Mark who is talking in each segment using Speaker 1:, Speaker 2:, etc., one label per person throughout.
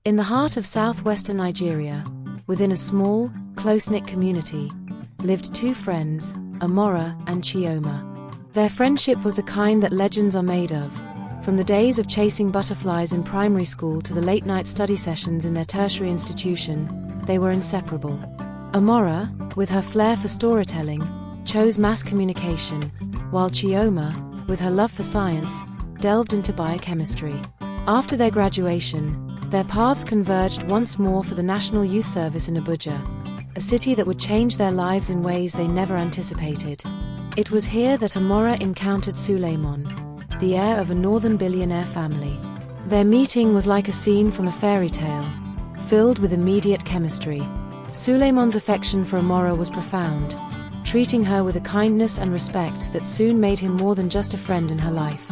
Speaker 1: In the heart of southwestern Nigeria, within a small, close-knit community, lived two friends, Amora and Chioma. Their friendship was the kind that legends are made of, from the days of chasing butterflies in primary school to the late-night study sessions in their tertiary institution. They were inseparable. Amora, with her flair for storytelling, chose mass communication, while Chioma, with her love for science, delved into biochemistry. After their graduation, their paths converged once more for the National Youth Service in Abuja, a city that would change their lives in ways they never anticipated. It was here that Amora encountered Suleiman, the heir of a northern billionaire family. Their meeting was like a scene from a fairy tale, filled with immediate chemistry. Suleiman's affection for Amora was profound, treating her with a kindness and respect that soon made him more than just a friend in her life.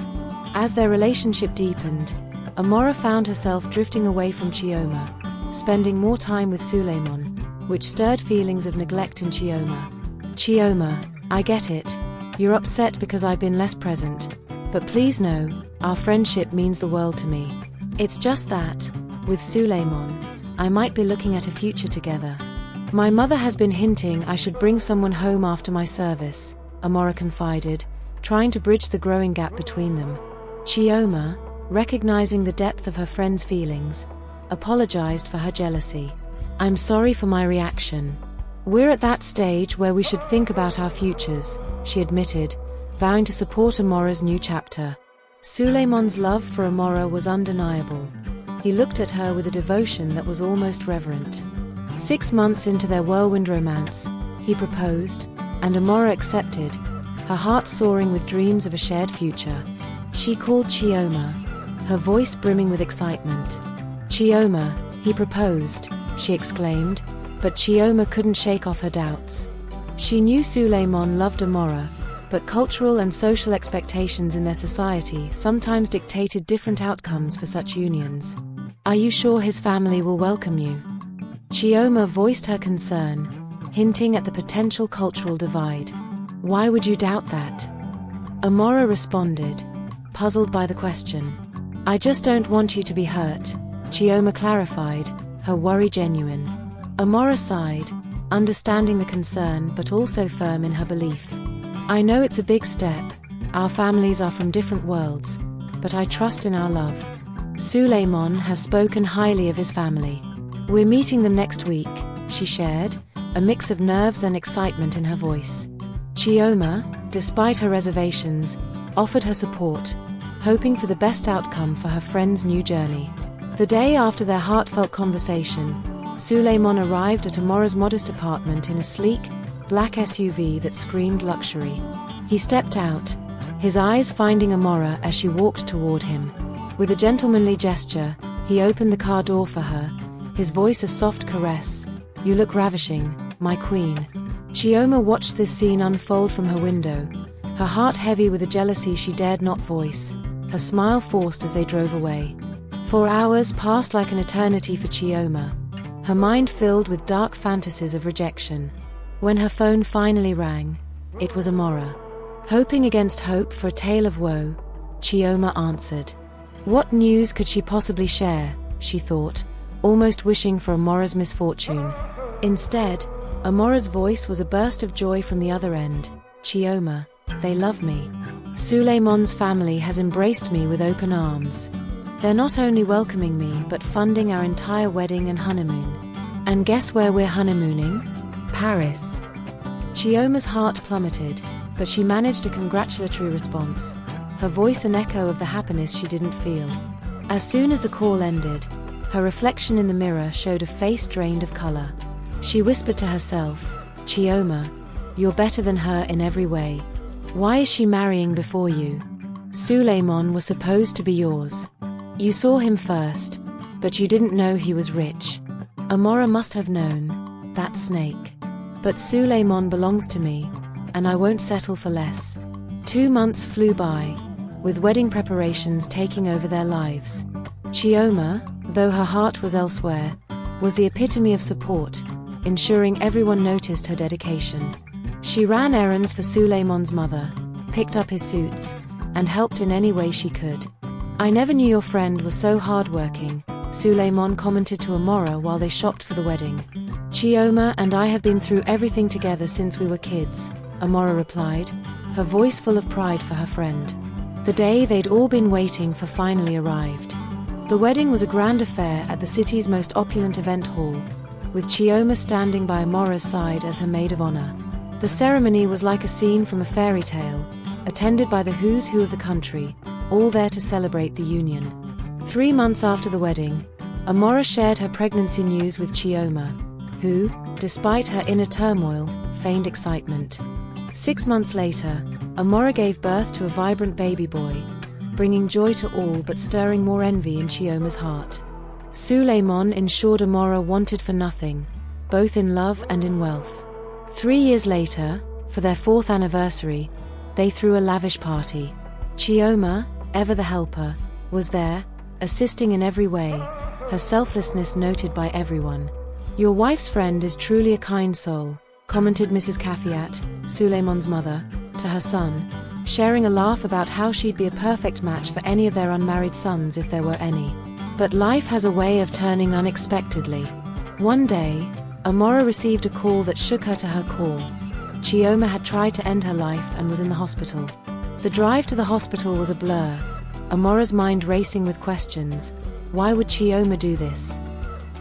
Speaker 1: As their relationship deepened, Amora found herself drifting away from Chioma, spending more time with Suleiman, which stirred feelings of neglect in Chioma. Chioma, I get it. You're upset because I've been less present. But please know, our friendship means the world to me. It's just that, with Suleiman, I might be looking at a future together. My mother has been hinting I should bring someone home after my service, Amora confided, trying to bridge the growing gap between them. Chioma, recognizing the depth of her friend's feelings, apologized for her jealousy. I'm sorry for my reaction. We're at that stage where we should think about our futures, she admitted, vowing to support Amora's new chapter. Suleiman's love for Amora was undeniable. He looked at her with a devotion that was almost reverent. 6 months into their whirlwind romance, he proposed, and Amora accepted, her heart soaring with dreams of a shared future. She called Chioma, her voice brimming with excitement. Chioma, he proposed, she exclaimed, but Chioma couldn't shake off her doubts. She knew Suleiman loved Amora, but cultural and social expectations in their society sometimes dictated different outcomes for such unions. Are you sure his family will welcome you? Chioma voiced her concern, hinting at the potential cultural divide. Why would you doubt that? Amora responded, puzzled by the question. I just don't want you to be hurt, Chioma clarified, her worry genuine. Amora sighed, understanding the concern but also firm in her belief. I know it's a big step, our families are from different worlds, but I trust in our love. Suleiman has spoken highly of his family. We're meeting them next week, she shared, a mix of nerves and excitement in her voice. Chioma, despite her reservations, offered her support, hoping for the best outcome for her friend's new journey. The day after their heartfelt conversation, Suleiman arrived at Amora's modest apartment in a sleek, black SUV that screamed luxury. He stepped out, his eyes finding Amora as she walked toward him. With a gentlemanly gesture, he opened the car door for her, his voice a soft caress. You look ravishing, my queen. Chioma watched this scene unfold from her window, her heart heavy with a jealousy she dared not voice, her smile forced as they drove away. 4 hours passed like an eternity for Chioma, her mind filled with dark fantasies of rejection. When her phone finally rang, it was Amora. Hoping against hope for a tale of woe, Chioma answered. What news could she possibly share, she thought, almost wishing for Amora's misfortune. Instead, Amora's voice was a burst of joy from the other end. Chioma, they love me. Suleiman's family has embraced me with open arms. They're not only welcoming me but funding our entire wedding and honeymoon. And guess where we're honeymooning? Paris. Chioma's heart plummeted, but she managed a congratulatory response, her voice an echo of the happiness she didn't feel. As soon as the call ended, her reflection in the mirror showed a face drained of color. She whispered to herself, Chioma, you're better than her in every way. Why is she marrying before you? Suleiman was supposed to be yours. You saw him first, but you didn't know he was rich. Amora must have known, that snake. But Suleiman belongs to me, and I won't settle for less. 2 months flew by, with wedding preparations taking over their lives. Chioma, though her heart was elsewhere, was the epitome of support, ensuring everyone noticed her dedication. She ran errands for Suleiman's mother, picked up his suits, and helped in any way she could. I never knew your friend was so hardworking, Suleiman commented to Amora while they shopped for the wedding. "Chioma and I have been through everything together since we were kids," Amora replied, her voice full of pride for her friend. The day they'd all been waiting for finally arrived. The wedding was a grand affair at the city's most opulent event hall, with Chioma standing by Amora's side as her maid of honor. The ceremony was like a scene from a fairy tale, attended by the who's who of the country, all there to celebrate the union. 3 months after the wedding, Amora shared her pregnancy news with Chioma, who, despite her inner turmoil, feigned excitement. 6 months later, Amora gave birth to a vibrant baby boy, bringing joy to all but stirring more envy in Chioma's heart. Suleiman ensured Amora wanted for nothing, both in love and in wealth. 3 years later, for their 4th anniversary, they threw a lavish party. Chioma, ever the helper, was there, assisting in every way, her selflessness noted by everyone. "Your wife's friend is truly a kind soul," commented Mrs. Kafiat, Suleiman's mother, to her son, sharing a laugh about how she'd be a perfect match for any of their unmarried sons if there were any. But life has a way of turning unexpectedly. One day, Amora received a call that shook her to her core. Chioma had tried to end her life and was in the hospital. The drive to the hospital was a blur, Amora's mind racing with questions. Why would Chioma do this?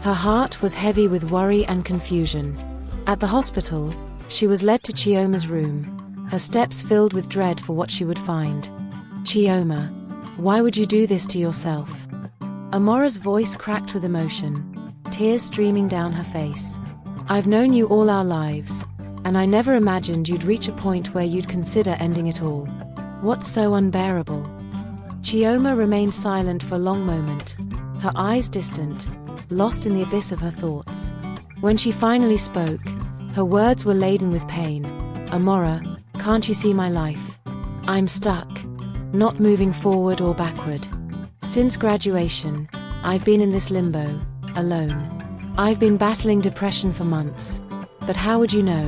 Speaker 1: Her heart was heavy with worry and confusion. At the hospital, she was led to Chioma's room, her steps filled with dread for what she would find. "Chioma, why would you do this to yourself?" Amora's voice cracked with emotion, tears streaming down her face. "I've known you all our lives, and I never imagined you'd reach a point where you'd consider ending it all. What's so unbearable?" Chioma remained silent for a long moment, her eyes distant, lost in the abyss of her thoughts. When she finally spoke, her words were laden with pain. "Amora, can't you see my life? I'm stuck, not moving forward or backward. Since graduation, I've been in this limbo, alone. I've been battling depression for months. But how would you know?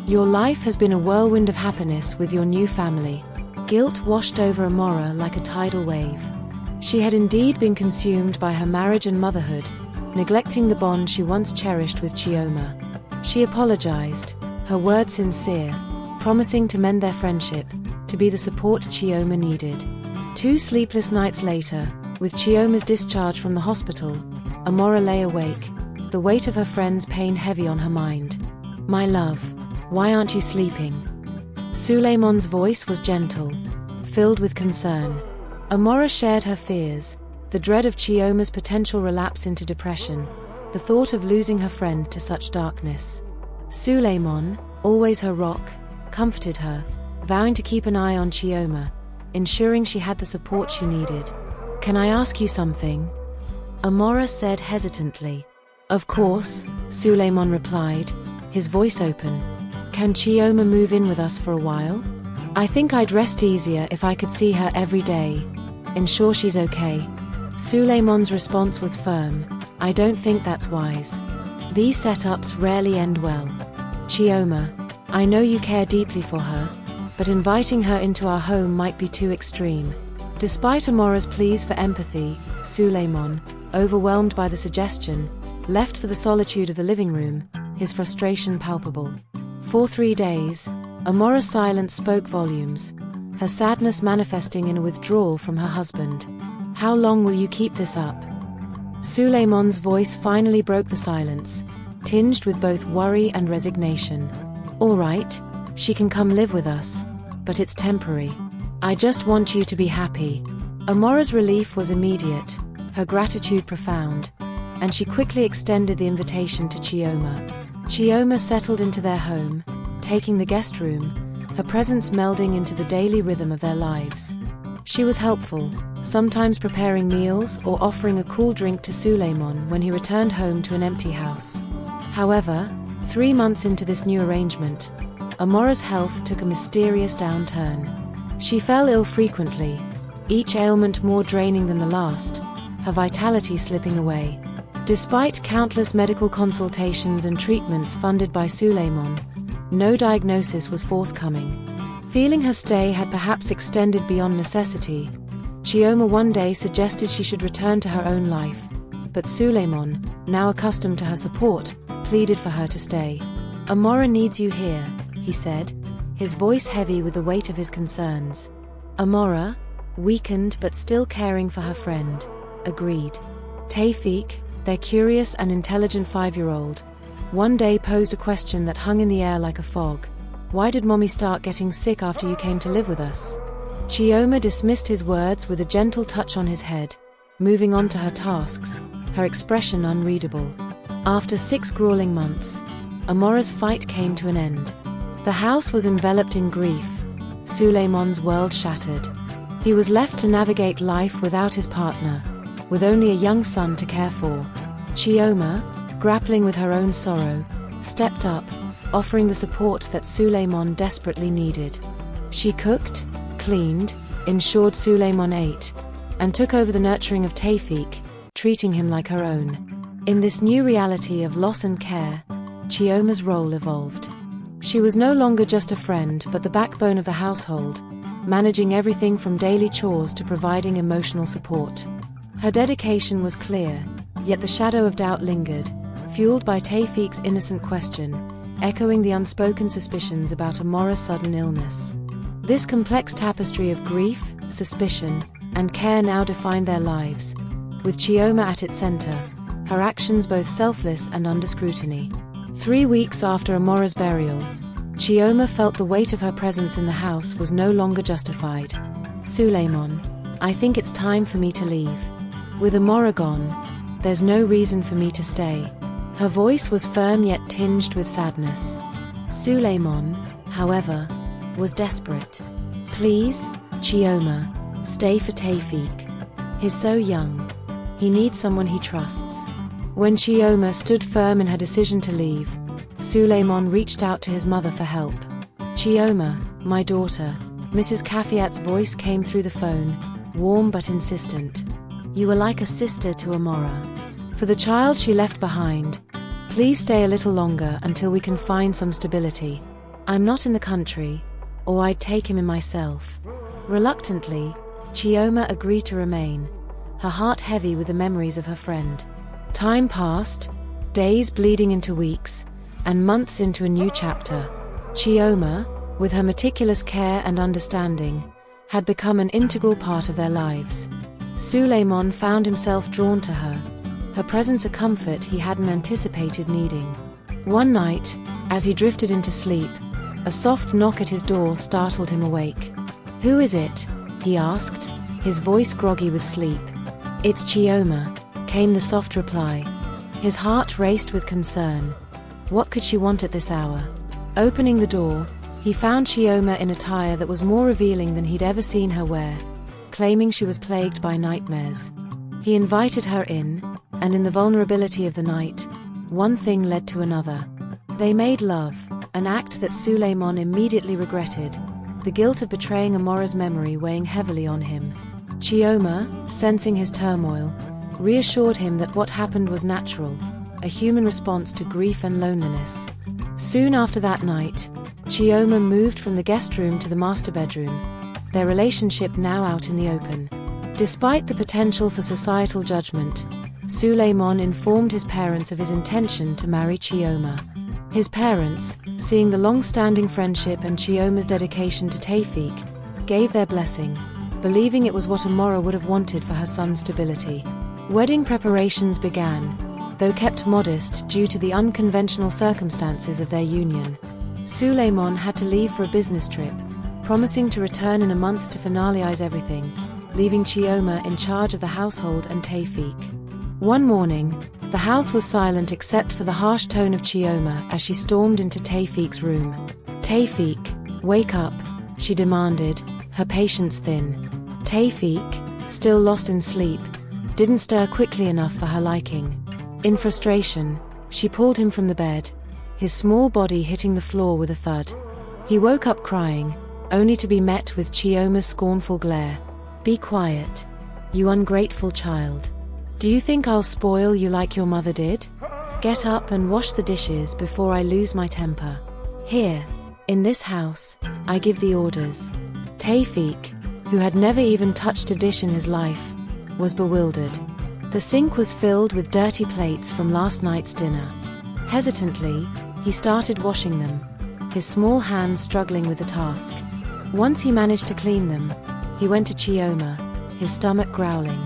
Speaker 1: Your life has been a whirlwind of happiness with your new family." Guilt washed over Amora like a tidal wave. She had indeed been consumed by her marriage and motherhood, neglecting the bond she once cherished with Chioma. She apologized, her words sincere, promising to mend their friendship, to be the support Chioma needed. 2 sleepless nights later, with Chioma's discharge from the hospital, Amora lay awake, the weight of her friend's pain heavy on her mind. "My love, why aren't you sleeping?" Suleiman's voice was gentle, filled with concern. Amora shared her fears, the dread of Chioma's potential relapse into depression, the thought of losing her friend to such darkness. Suleiman, always her rock, comforted her, vowing to keep an eye on Chioma, ensuring she had the support she needed. "Can I ask you something?" Amora said hesitantly. "Of course," Suleiman replied, his voice open. "Can Chioma move in with us for a while? I think I'd rest easier if I could see her every day, ensure she's okay." Suleiman's response was firm. "I don't think that's wise. These setups rarely end well. Chioma, I know you care deeply for her, but inviting her into our home might be too extreme." Despite Amora's pleas for empathy, Suleiman, overwhelmed by the suggestion, left for the solitude of the living room, his frustration palpable. For 3 days, Amora's silence spoke volumes, her sadness manifesting in a withdrawal from her husband. "How long will you keep this up?" Suleiman's voice finally broke the silence, tinged with both worry and resignation. "All right, she can come live with us, but it's temporary. I just want you to be happy." Amora's relief was immediate, her gratitude profound, and she quickly extended the invitation to Chioma. Chioma settled into their home, taking the guest room, her presence melding into the daily rhythm of their lives. She was helpful, sometimes preparing meals or offering a cool drink to Suleiman when he returned home to an empty house. However, 3 months into this new arrangement, Amora's health took a mysterious downturn. She fell ill frequently, each ailment more draining than the last, her vitality slipping away. Despite countless medical consultations and treatments funded by Suleiman, no diagnosis was forthcoming. Feeling her stay had perhaps extended beyond necessity, Chioma one day suggested she should return to her own life, but Suleiman, now accustomed to her support, pleaded for her to stay. "Amora needs you here," he said, his voice heavy with the weight of his concerns. Amora, weakened but still caring for her friend, agreed. Tawfiq, their curious and intelligent 5-year-old, one day posed a question that hung in the air like a fog. "Why did Mommy start getting sick after you came to live with us?" Chioma dismissed his words with a gentle touch on his head, moving on to her tasks, her expression unreadable. After 6 grueling months, Amora's fight came to an end. The house was enveloped in grief, Suleiman's world shattered. He was left to navigate life without his partner, with only a young son to care for. Chioma, grappling with her own sorrow, stepped up, offering the support that Suleiman desperately needed. She cooked, cleaned, ensured Suleiman ate, and took over the nurturing of Tawfiq, treating him like her own. In this new reality of loss and care, Chioma's role evolved. She was no longer just a friend but the backbone of the household, managing everything from daily chores to providing emotional support. Her dedication was clear, yet the shadow of doubt lingered, fueled by Tawfiq's innocent question, echoing the unspoken suspicions about Amora's sudden illness. This complex tapestry of grief, suspicion, and care now defined their lives, with Chioma at its center, her actions both selfless and under scrutiny. 3 weeks after Amora's burial, Chioma felt the weight of her presence in the house was no longer justified. "Suleiman, I think it's time for me to leave. With Amora gone, there's no reason for me to stay." Her voice was firm yet tinged with sadness. Suleiman, however, was desperate. "Please, Chioma, stay for Tawfiq. He's so young. He needs someone he trusts." When Chioma stood firm in her decision to leave, Suleiman reached out to his mother for help. "Chioma, my daughter," Mrs. Kafiat's voice came through the phone, warm but insistent. "You are like a sister to Amora. For the child she left behind, please stay a little longer until we can find some stability. I'm not in the country, or I'd take him in myself." Reluctantly, Chioma agreed to remain, her heart heavy with the memories of her friend. Time passed, days bleeding into weeks, and months into a new chapter. Chioma, with her meticulous care and understanding, had become an integral part of their lives. Suleiman found himself drawn to her, her presence a comfort he hadn't anticipated needing. One night, as he drifted into sleep, a soft knock at his door startled him awake. "Who is it?" he asked, his voice groggy with sleep. "It's Chioma," came the soft reply. His heart raced with concern. What could she want at this hour? Opening the door, he found Chioma in attire that was more revealing than he'd ever seen her wear, claiming she was plagued by nightmares. He invited her in, and in the vulnerability of the night, one thing led to another. They made love, an act that Suleiman immediately regretted, the guilt of betraying Amora's memory weighing heavily on him. Chioma, sensing his turmoil, reassured him that what happened was natural, a human response to grief and loneliness. Soon after that night, Chioma moved from the guest room to the master bedroom, their relationship now out in the open. Despite the potential for societal judgment, Suleiman informed his parents of his intention to marry Chioma. His parents, seeing the long-standing friendship and Chioma's dedication to Tawfiq, gave their blessing, believing it was what Amora would have wanted for her son's stability. Wedding preparations began, though kept modest due to the unconventional circumstances of their union. Suleiman had to leave for a business trip, promising to return in a month to finalize everything, leaving Chioma in charge of the household and Tawfiq. One morning, the house was silent except for the harsh tone of Chioma as she stormed into Tawfiq's room. "Tawfiq, wake up," she demanded, her patience thin. Tawfiq, still lost in sleep, didn't stir quickly enough for her liking. In frustration, she pulled him from the bed, his small body hitting the floor with a thud. He woke up crying, only to be met with Chioma's scornful glare. "Be quiet, you ungrateful child. Do you think I'll spoil you like your mother did? Get up and wash the dishes before I lose my temper. Here, in this house, I give the orders." Tawfiq, who had never even touched a dish in his life, was bewildered. The sink was filled with dirty plates from last night's dinner. Hesitantly, he started washing them, his small hands struggling with the task. Once he managed to clean them, he went to Chioma, his stomach growling.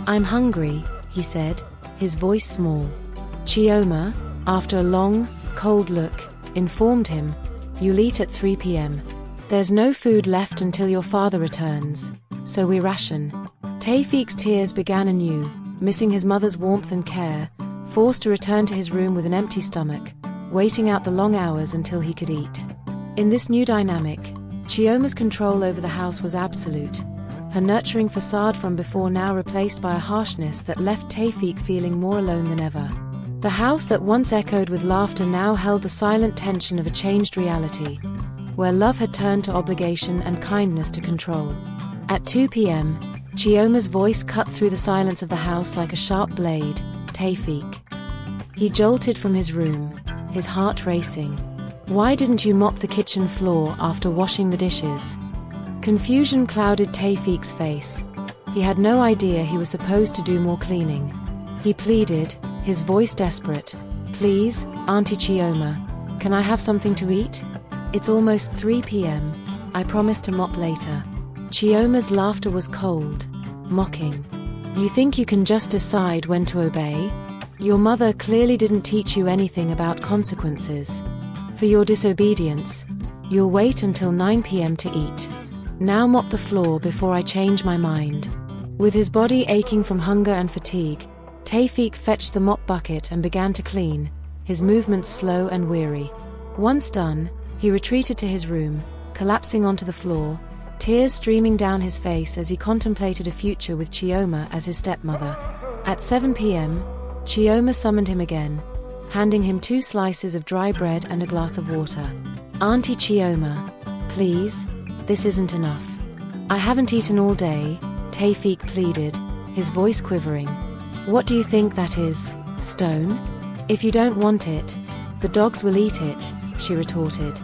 Speaker 1: "I'm hungry," he said, his voice small. Chioma, after a long, cold look, informed him, "You'll eat at 3 p.m. There's no food left until your father returns, so we ration." Tawfik's tears began anew, missing his mother's warmth and care, forced to return to his room with an empty stomach, waiting out the long hours until he could eat. In this new dynamic, Chioma's control over the house was absolute, her nurturing facade from before now replaced by a harshness that left Tawfik feeling more alone than ever. The house that once echoed with laughter now held the silent tension of a changed reality, where love had turned to obligation and kindness to control. At 2 p.m., Chioma's voice cut through the silence of the house like a sharp blade. "Tawfik." He jolted from his room, his heart racing. "Why didn't you mop the kitchen floor after washing the dishes?" Confusion clouded Tawfik's face. He had no idea he was supposed to do more cleaning. He pleaded, his voice desperate, "Please, Auntie Chioma, can I have something to eat? It's almost 3 p.m. I promise to mop later." Chioma's laughter was cold, mocking. "You think you can just decide when to obey? Your mother clearly didn't teach you anything about consequences. For your disobedience, you'll wait until 9 p.m. to eat. Now mop the floor before I change my mind." With his body aching from hunger and fatigue, Tawfik fetched the mop bucket and began to clean, his movements slow and weary. Once done, he retreated to his room, collapsing onto the floor, tears streaming down his face as he contemplated a future with Chioma as his stepmother. At 7 p.m., Chioma summoned him again, handing him 2 slices of dry bread and a glass of water. "Auntie Chioma, please, this isn't enough. I haven't eaten all day," Tawfik pleaded, his voice quivering. "What do you think that is, stone? If you don't want it, the dogs will eat it," she retorted.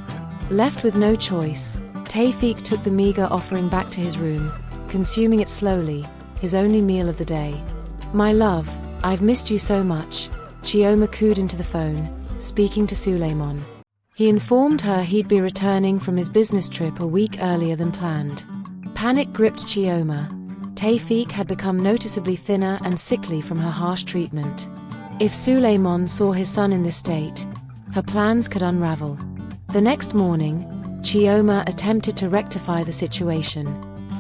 Speaker 1: Left with no choice, Tawfik took the meager offering back to his room, consuming it slowly, his only meal of the day. "My love, I've missed you so much," Chioma cooed into the phone, speaking to Suleiman. He informed her he'd be returning from his business trip a week earlier than planned. Panic gripped Chioma. Tawfik had become noticeably thinner and sickly from her harsh treatment. If Suleiman saw his son in this state, her plans could unravel. The next morning, Chioma attempted to rectify the situation.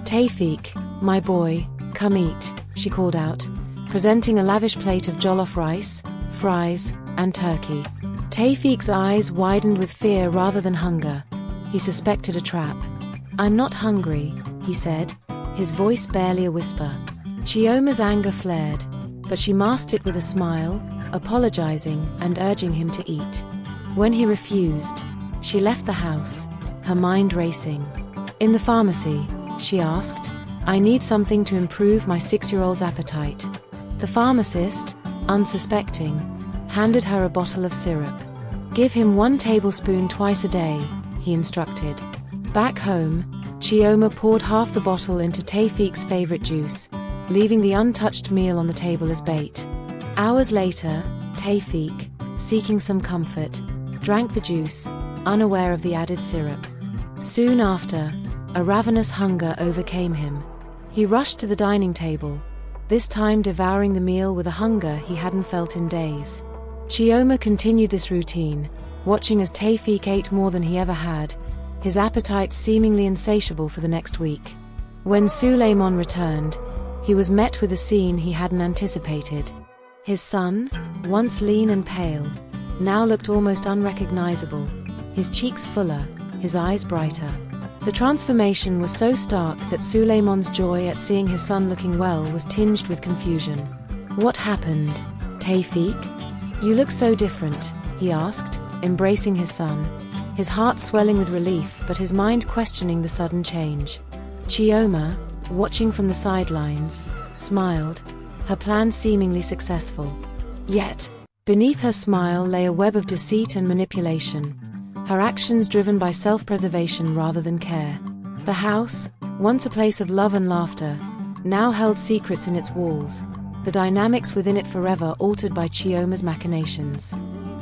Speaker 1: "Tawfik, my boy, come eat," she called out, presenting a lavish plate of jollof rice, fries, and turkey. Tawfik's eyes widened with fear rather than hunger. He suspected a trap. "I'm not hungry," he said, his voice barely a whisper. Chioma's anger flared, but she masked it with a smile, apologizing and urging him to eat. When he refused, she left the house, her mind racing. "In the pharmacy," she asked, "I need something to improve my 6-year-old's appetite." The pharmacist, unsuspecting, handed her a bottle of syrup. "Give him 1 tablespoon twice a day," he instructed. Back home, Chioma poured half the bottle into Tawfik's favorite juice, leaving the untouched meal on the table as bait. Hours later, Tawfik, seeking some comfort, drank the juice, unaware of the added syrup. Soon after, a ravenous hunger overcame him. He rushed to the dining table, this time devouring the meal with a hunger he hadn't felt in days. Chioma continued this routine, watching as Tawfik ate more than he ever had, his appetite seemingly insatiable for the next week. When Suleiman returned, he was met with a scene he hadn't anticipated. His son, once lean and pale, now looked almost unrecognizable, his cheeks fuller, his eyes brighter. The transformation was so stark that Suleiman's joy at seeing his son looking well was tinged with confusion. "What happened, Tawfik? You look so different," he asked, embracing his son, his heart swelling with relief but his mind questioning the sudden change. Chioma, watching from the sidelines, smiled, her plan seemingly successful. Yet, beneath her smile lay a web of deceit and manipulation, her actions driven by self-preservation rather than care. The house, once a place of love and laughter, now held secrets in its walls, the dynamics within it forever altered by Chioma's machinations.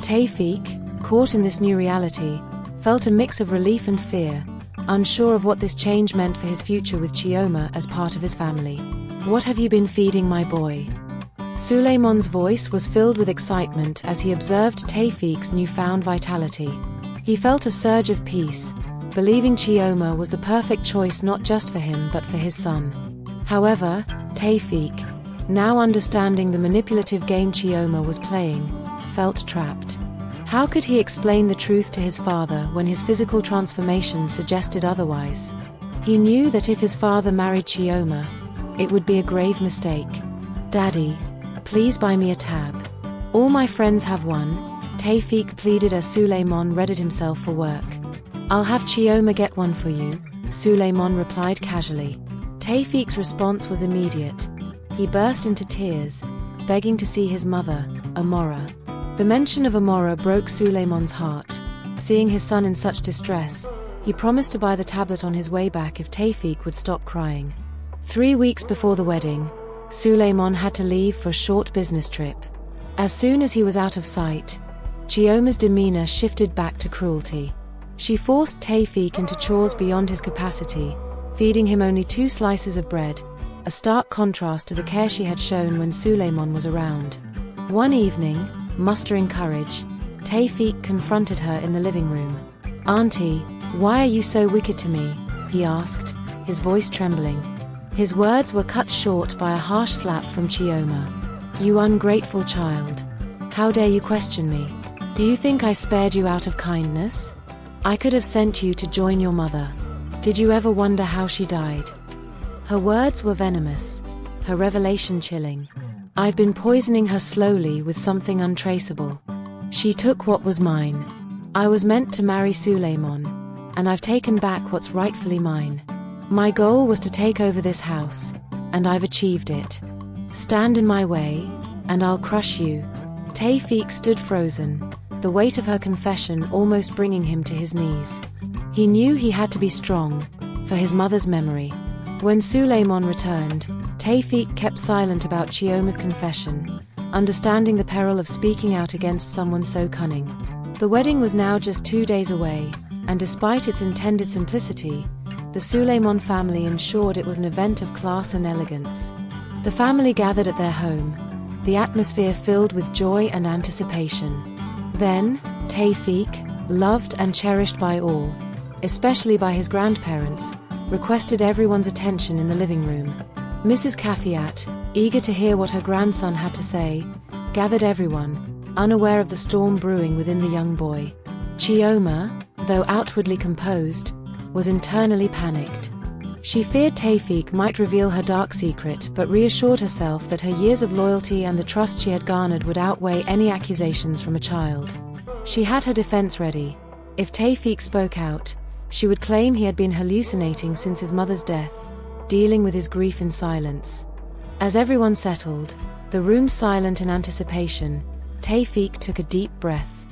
Speaker 1: Tawfik, caught in this new reality, felt a mix of relief and fear, unsure of what this change meant for his future with Chioma as part of his family. "What have you been feeding my boy?" Suleiman's voice was filled with excitement as he observed Tawfik's newfound vitality. He felt a surge of peace, believing Chioma was the perfect choice not just for him but for his son. However, Tawfik, now understanding the manipulative game Chioma was playing, felt trapped. How could he explain the truth to his father when his physical transformation suggested otherwise? He knew that if his father married Chioma, it would be a grave mistake. "Daddy, please buy me a tab. All my friends have one," Tawfik pleaded as Suleiman readied himself for work. "I'll have Chioma get one for you," Suleiman replied casually. Tawfik's response was immediate. He burst into tears, begging to see his mother, Amora. The mention of Amora broke Suleiman's heart. Seeing his son in such distress, he promised to buy the tablet on his way back if Tawfik would stop crying. 3 weeks before the wedding, Suleiman had to leave for a short business trip. As soon as he was out of sight, Chioma's demeanor shifted back to cruelty. She forced Tawfik into chores beyond his capacity, feeding him only 2 slices of bread, a stark contrast to the care she had shown when Suleiman was around. One evening, mustering courage, Tawfik confronted her in the living room. "Auntie, why are you so wicked to me?" he asked, his voice trembling. His words were cut short by a harsh slap from Chioma. "You ungrateful child. How dare you question me? Do you think I spared you out of kindness? I could have sent you to join your mother. Did you ever wonder how she died?" Her words were venomous, her revelation chilling. "I've been poisoning her slowly with something untraceable. She took what was mine. I was meant to marry Suleiman, and I've taken back what's rightfully mine. My goal was to take over this house, and I've achieved it. Stand in my way, and I'll crush you." Tawfik stood frozen, the weight of her confession almost bringing him to his knees. He knew he had to be strong, for his mother's memory. When Suleiman returned, Tawfik kept silent about Chioma's confession, understanding the peril of speaking out against someone so cunning. The wedding was now just 2 days away, and despite its intended simplicity, the Suleiman family ensured it was an event of class and elegance. The family gathered at their home, the atmosphere filled with joy and anticipation. Then, Tawfik, loved and cherished by all, especially by his grandparents, requested everyone's attention in the living room. Mrs. Kafiat, eager to hear what her grandson had to say, gathered everyone, unaware of the storm brewing within the young boy. Chioma, though outwardly composed, was internally panicked. She feared Tawfik might reveal her dark secret, but reassured herself that her years of loyalty and the trust she had garnered would outweigh any accusations from a child. She had her defense ready. If Tawfik spoke out, she would claim he had been hallucinating since his mother's death, dealing with his grief in silence. As everyone settled, the room silent in anticipation, Tawfik took a deep breath.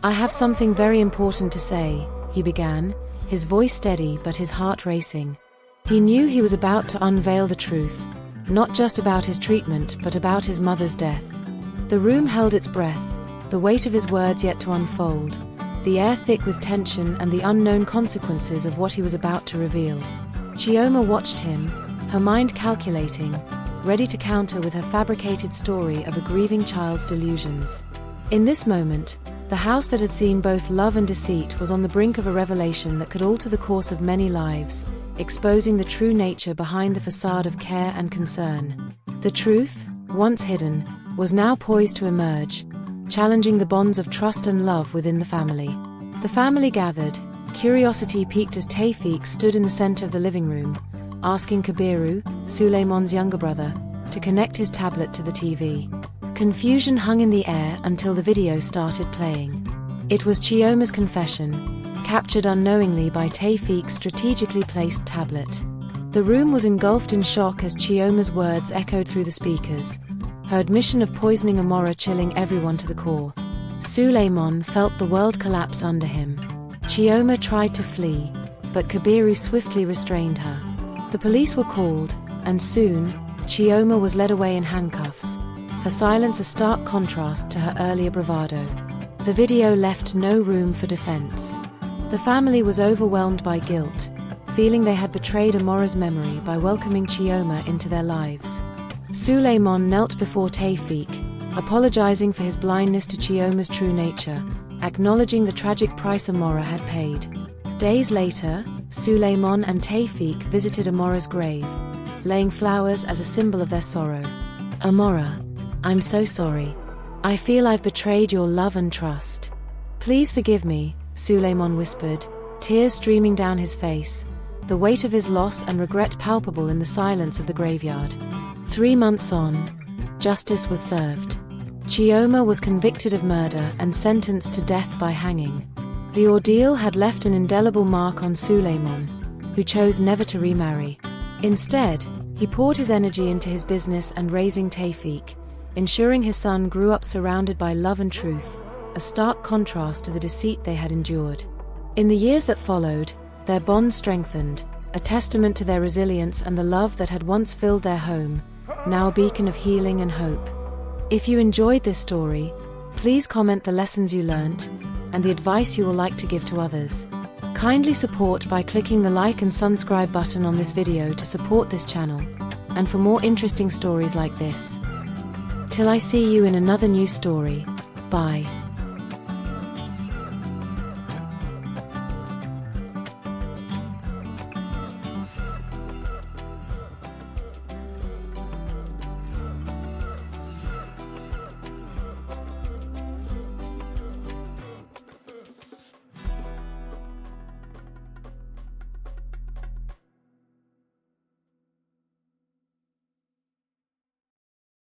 Speaker 1: "I have something very important to say," he began, his voice steady but his heart racing. He knew he was about to unveil the truth, not just about his treatment but about his mother's death. The room held its breath, the weight of his words yet to unfold, the air thick with tension and the unknown consequences of what he was about to reveal. Chioma watched him, her mind calculating, ready to counter with her fabricated story of a grieving child's delusions. In this moment, the house that had seen both love and deceit was on the brink of a revelation that could alter the course of many lives, exposing the true nature behind the facade of care and concern. The truth, once hidden, was now poised to emerge, challenging the bonds of trust and love within the family. The family gathered, curiosity piqued as Tawfik stood in the center of the living room, asking Kabiru, Suleiman's younger brother, to connect his tablet to the TV. Confusion hung in the air until the video started playing. It was Chioma's confession, captured unknowingly by Tawfik's strategically placed tablet. The room was engulfed in shock as Chioma's words echoed through the speakers, her admission of poisoning Amora chilling everyone to the core. Suleiman felt the world collapse under him. Chioma tried to flee, but Kabiru swiftly restrained her. The police were called, and soon, Chioma was led away in handcuffs, her silence a stark contrast to her earlier bravado. The video left no room for defense. The family was overwhelmed by guilt, feeling they had betrayed Amora's memory by welcoming Chioma into their lives. Suleiman knelt before Tawfiq, apologizing for his blindness to Chioma's true nature, acknowledging the tragic price Amora had paid. Days later, Suleiman and Tawfiq visited Amora's grave, laying flowers as a symbol of their sorrow. "Amora, I'm so sorry. I feel I've betrayed your love and trust. Please forgive me," Suleiman whispered, tears streaming down his face, the weight of his loss and regret palpable in the silence of the graveyard. 3 months on, justice was served. Chioma was convicted of murder and sentenced to death by hanging. The ordeal had left an indelible mark on Suleiman, who chose never to remarry. Instead, he poured his energy into his business and raising Tawfiq, ensuring his son grew up surrounded by love and truth, a stark contrast to the deceit they had endured. In the years that followed, their bond strengthened, a testament to their resilience and the love that had once filled their home, now a beacon of healing and hope. If you enjoyed this story, please comment the lessons you learnt and the advice you will like to give to others. Kindly support by clicking the like and subscribe button on this video to support this channel, and for more interesting stories like this. Till I see you in another new story, bye.